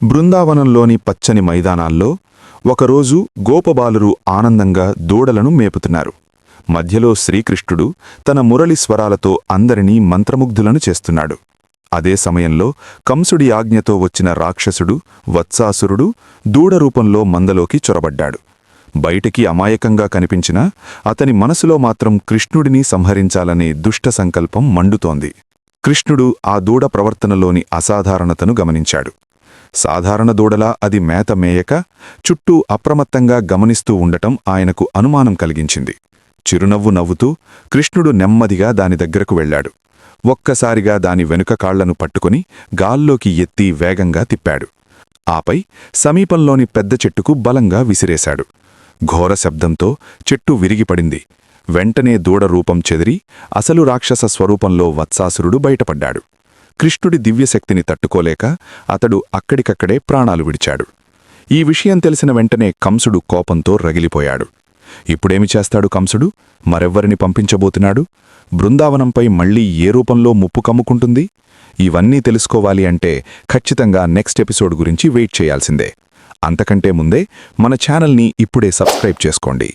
బృందావనంలోని పచ్చని మైదానాల్లో ఒకరోజు గోపబాలురు ఆనందంగా దూడలను మేపుతున్నారు. మధ్యలో శ్రీకృష్ణుడు తన మురళి స్వరాలతో అందరినీ మంత్రముగ్ధులను చేస్తున్నాడు. అదే సమయంలో కంసుడి ఆజ్ఞతో వచ్చిన రాక్షసుడు వత్సాసురుడు దూడరూపంలో మందలోకి చొరబడ్డాడు. బయటికి అమాయకంగా కనిపించినా అతని మనసులో మాత్రం కృష్ణుడిని సంహరించాలనే దుష్ట సంకల్పం మండుతోంది. కృష్ణుడు ఆ దూడ ప్రవర్తనలోని అసాధారణతను గమనించాడు. సాధారణ దూడలా అది మేత మేయక చుట్టూ అప్రమత్తంగా గమనిస్తూ ఉండటం ఆయనకు అనుమానం కలిగించింది. చిరునవ్వు నవ్వుతూ కృష్ణుడు నెమ్మదిగా దాని దగ్గరకు వెళ్లాడు. ఒక్కసారిగా దాని వెనుక కాళ్లను పట్టుకుని గాల్లోకి ఎత్తి వేగంగా తిప్పాడు. ఆపై సమీపంలోని పెద్ద చెట్టుకు బలంగా విసిరేశాడు. ఘోర శబ్దంతో చెట్టు విరిగిపడింది. వెంటనే దూడ రూపం చెదిరి అసలు రాక్షస స్వరూపంలో వత్సాసురుడు బయటపడ్డాడు. కృష్ణుడి దివ్యశక్తిని తట్టుకోలేక అతడు అక్కడికక్కడే ప్రాణాలు విడిచాడు. ఈ విషయం తెలిసిన వెంటనే కంసుడు కోపంతో రగిలిపోయాడు. ఇప్పుడేమి చేస్తాడు కంసుడు? మరెవ్వరిని పంపించబోతున్నాడు? బృందావనంపై మళ్లీ ఏ రూపంలో ముప్పు కమ్ముకుంటుంది? ఇవన్నీ తెలుసుకోవాలి అంటే ఖచ్చితంగా నెక్స్ట్ ఎపిసోడ్ గురించి వెయిట్ చేయాల్సిందే. అంతకంటే ముందే మన ఛానల్ని ఇప్పుడే సబ్స్క్రైబ్ చేసుకోండి.